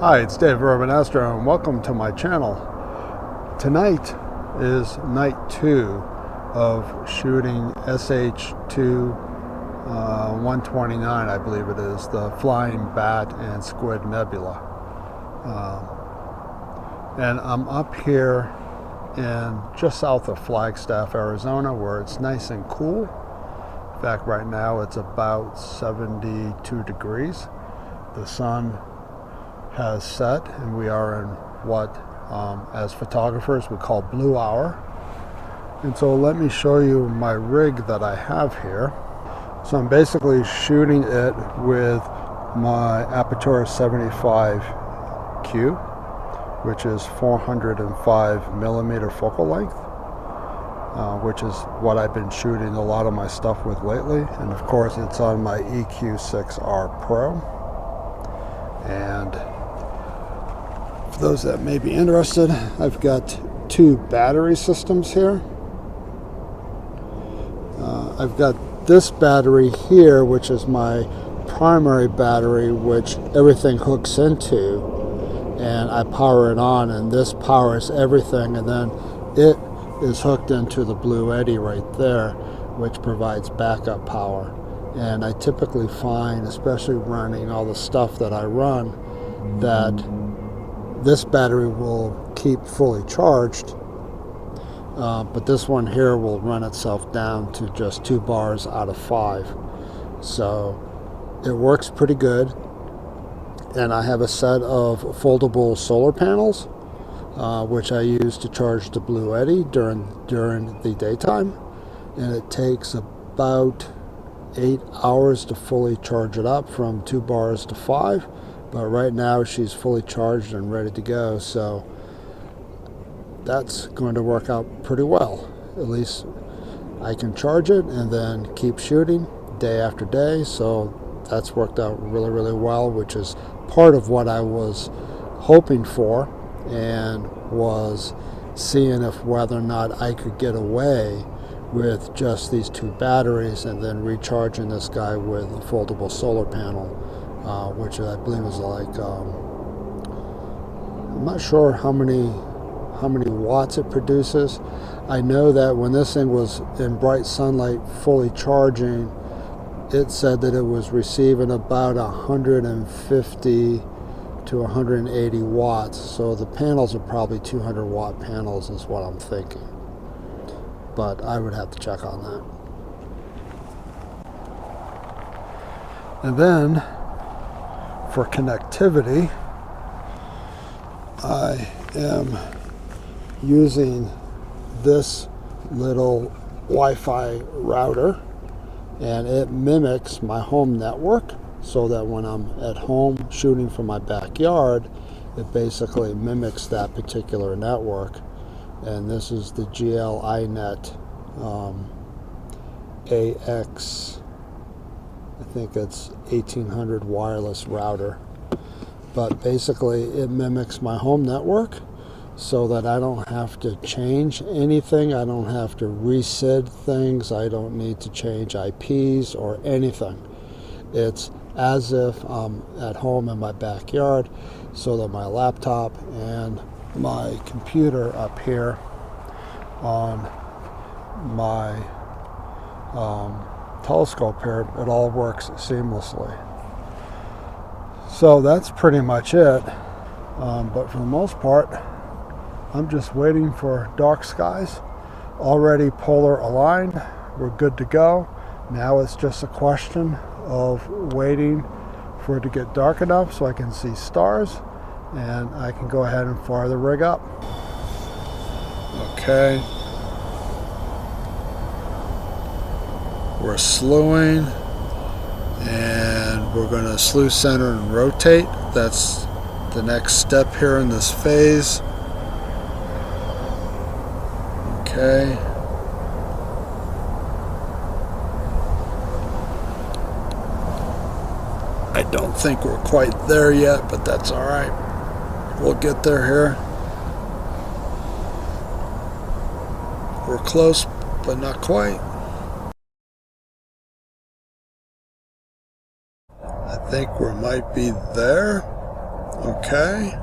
Hi, it's Dave Urban Astro, and welcome to my channel. Tonight is night 2 of shooting SH2 129, I believe it is, the Flying Bat and Squid Nebula. And I'm up here in just south of Flagstaff, Arizona, where it's nice and cool. In fact, right now it's about 72 degrees. The sun has set, and we are in what, as photographers, we call blue hour. And so let me show you my rig that I have here. So I'm basically shooting it with my Apertura 75Q, which is 405 millimeter focal length, which is what I've been shooting a lot of my stuff with lately. And of course, it's on my EQ6R Pro. And for those that may be interested, I've got 2 battery systems here. I've got this battery here, which is my primary battery, which everything hooks into, and I power it on, and this powers everything, and then it is hooked into the Blue Eddy right there, which provides backup power. And I typically find, especially running all the stuff that I run, that this battery will keep fully charged, but this one here will run itself down to just 2 bars out of 5. So it works pretty good. And I have a set of foldable solar panels, which I use to charge the Blue Eddy during the daytime. And it takes about 8 hours to fully charge it up from 2 bars to 5. But right now she's fully charged and ready to go. So that's going to work out pretty well. At least I can charge it and then keep shooting day after day. So that's worked out really, really well, which is part of what I was hoping for, and was seeing if whether or not I could get away with just these 2 batteries and then recharging this guy with a foldable solar panel, which I believe is like, I'm not sure how many watts it produces. I know that when this thing was in bright sunlight fully charging, it said that it was receiving about 150 to 180 watts. So the panels are probably 200 watt panels is what I'm thinking. But I would have to check on that. And then for connectivity, I am using this little Wi-Fi router, and it mimics my home network, so that when I'm at home shooting from my backyard, it basically mimics that particular network. And this is the GL-iNet AX, I think it's 1800 wireless router. But basically it mimics my home network, so that I don't have to change anything. I don't have to resid things. I don't need to change IPs or anything. It's as if I'm at home in my backyard, so that my laptop and my computer up here on my telescope here, it all works seamlessly. So that's pretty much it. But for the most part, I'm just waiting for dark skies. Already polar aligned. We're good to go. Now it's just a question of waiting for it to get dark enough so I can see stars, and I can go ahead and fire the rig up. Okay. We're slewing, and we're going to slew center and rotate. That's the next step here in this phase. Okay. I don't think we're quite there yet, but that's all right. We'll get there here. We're close, but not quite. I think we might be there. Okay.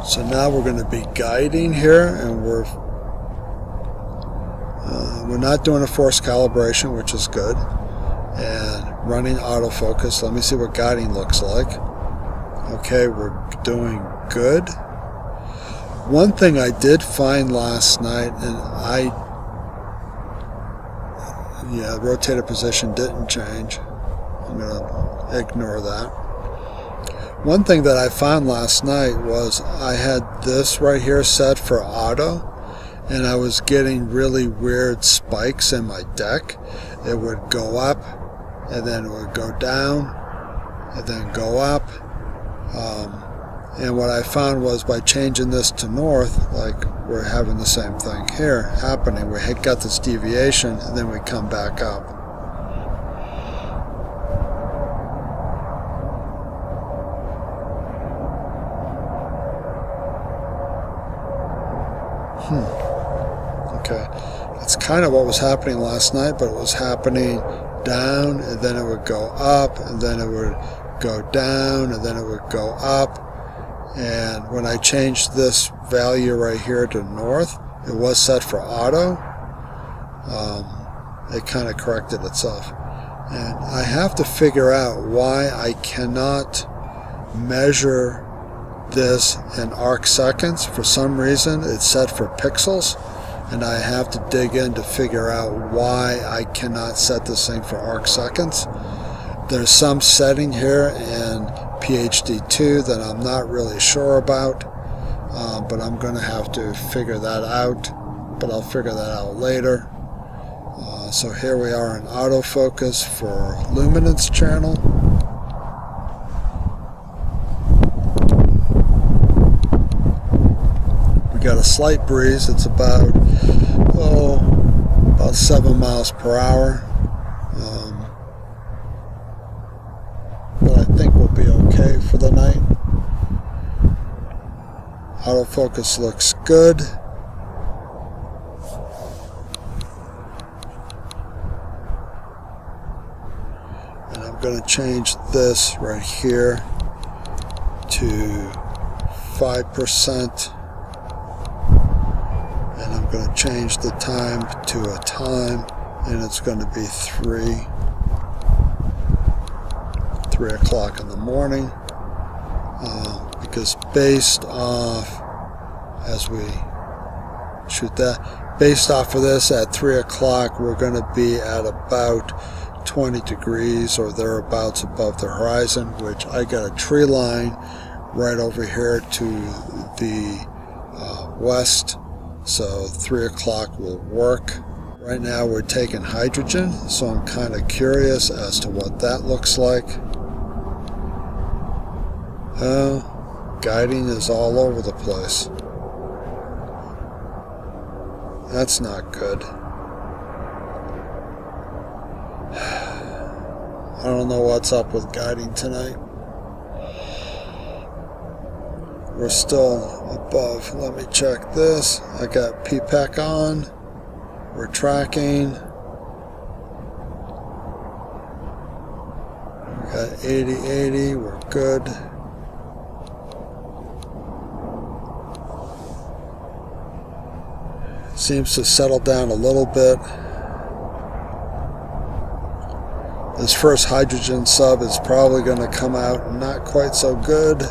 So now we're going to be guiding here, and we're not doing a forced calibration, which is good, and running autofocus. Let me see what guiding looks like. Okay, we're doing good. One thing I did find last night, and the rotator position didn't change. I'm going to ignore that. One thing that I found last night was I had this right here set for auto, and I was getting really weird spikes in my deck. It would go up, and then it would go down, and then go up. And what I found was by changing this to north, like we're having the same thing here happening. We had got this deviation, and then we come back up. Okay, that's kind of what was happening last night, but it was happening down, and then it would go up, and then it would go down, and then it would go up. And when I changed this value right here to north, it was set for auto. It kind of corrected itself. And I have to figure out why I cannot measure this in arc seconds. For some reason, it's set for pixels, and I have to dig in to figure out why I cannot set this thing for arc seconds. There's some setting here in PhD2 that I'm not really sure about, but I'm going to have to figure that out, but I'll figure that out later. So here we are in autofocus for luminance channel. We got a slight breeze. It's about 7 miles per hour. But I think we'll be okay for the night. Autofocus looks good. And I'm going to change this right here to 5%. And I'm going to change the time to a time, and it's going to be 3 o'clock in the morning, because based off, as we shoot that, based off of this at 3 o'clock, we're going to be at about 20 degrees or thereabouts above the horizon, which I got a tree line right over here to the west, so 3 o'clock will work. Right now we're taking hydrogen, so I'm kind of curious as to what that looks like. Guiding is all over the place. That's not good. I don't know what's up with guiding tonight. We're still above. Let me check this. I got PPEC on. We're tracking. We got 80-80. We're good. Seems to settle down a little bit. This first hydrogen sub is probably going to come out not quite so good.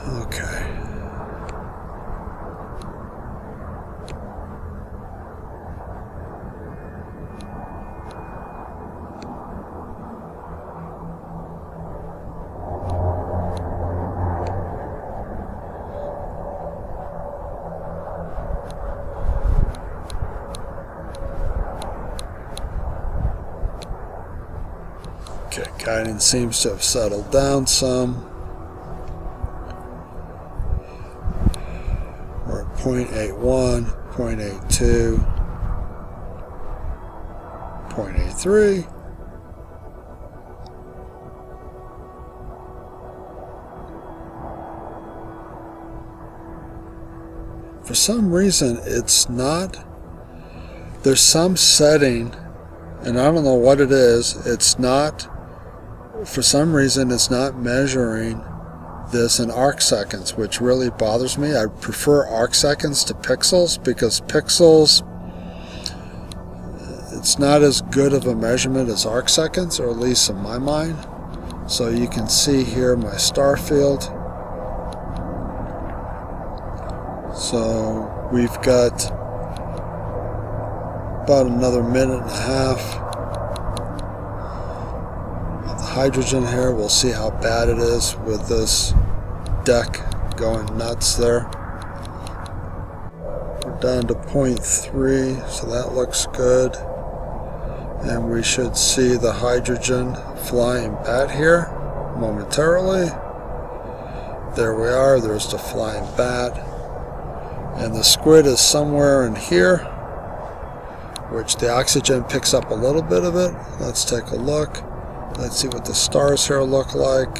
Okay. Okay, guidance seems to have settled down some. We're at 0.81, 0.82, 0.83. For some reason, it's not, there's some setting, and I don't know what it is, it's not, for some reason, it's not measuring this in arc seconds, which really bothers me. I prefer arc seconds to pixels, because pixels, it's not as good of a measurement as arc seconds, or at least in my mind. So you can see here my star field. So we've got about another minute and a half of the hydrogen here. We'll see how bad it is with this deck going nuts there. We're down to 0.3, so that looks good. And we should see the hydrogen flying bat here momentarily. There we are, there's the flying bat. And the squid is somewhere in here, which the oxygen picks up a little bit of it. Let's take a look. Let's see what the stars here look like.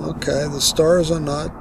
Okay, the stars are not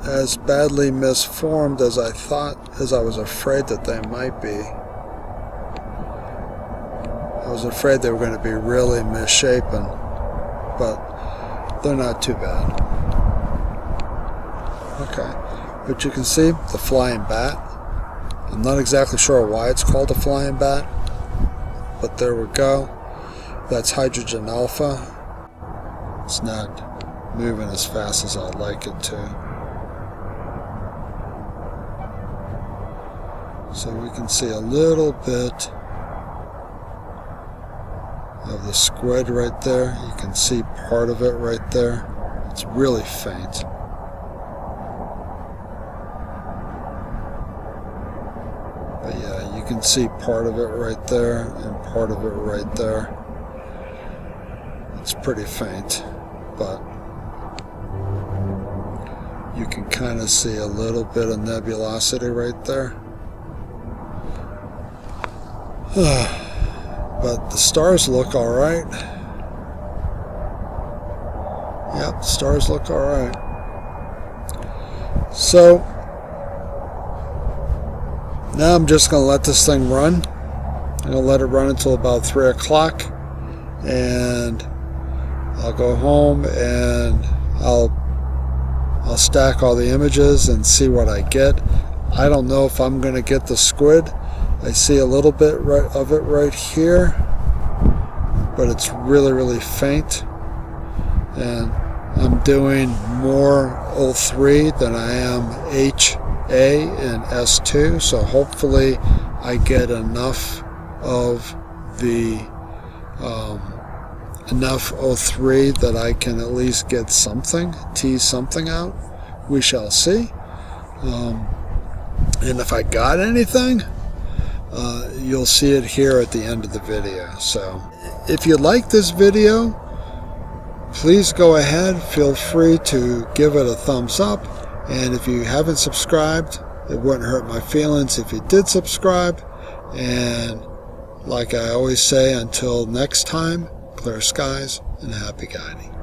as badly misformed as I thought, as I was afraid that they might be. I was afraid they were going to be really misshapen, but they're not too bad. Okay, but you can see the flying bat. I'm not exactly sure why it's called a flying bat, but there we go. That's hydrogen alpha. It's not moving as fast as I'd like it to. So we can see a little bit of the squid right there. You can see part of it right there. It's really faint. But yeah, you can see part of it right there and part of it right there. It's pretty faint, but you can kind of see a little bit of nebulosity right there. But the stars look alright. Yep, the stars look alright. So now I'm just going to let this thing run. I'm going to let it run until about 3 o'clock, and I'll go home and I'll stack all the images and see what I get. I don't know if I'm going to get the squid. I see a little bit of it right here, but it's really, really faint. And I'm doing more O3 than I am HA and S2, so hopefully I get enough of the enough O3 that I can at least get something, tease something out. We shall see. And if I got anything, you'll see it here at the end of the video. So if you like this video, please go ahead, feel free to give it a thumbs up, and if you haven't subscribed, it wouldn't hurt my feelings if you did subscribe. And like I always say, until next time, clear skies and happy guiding.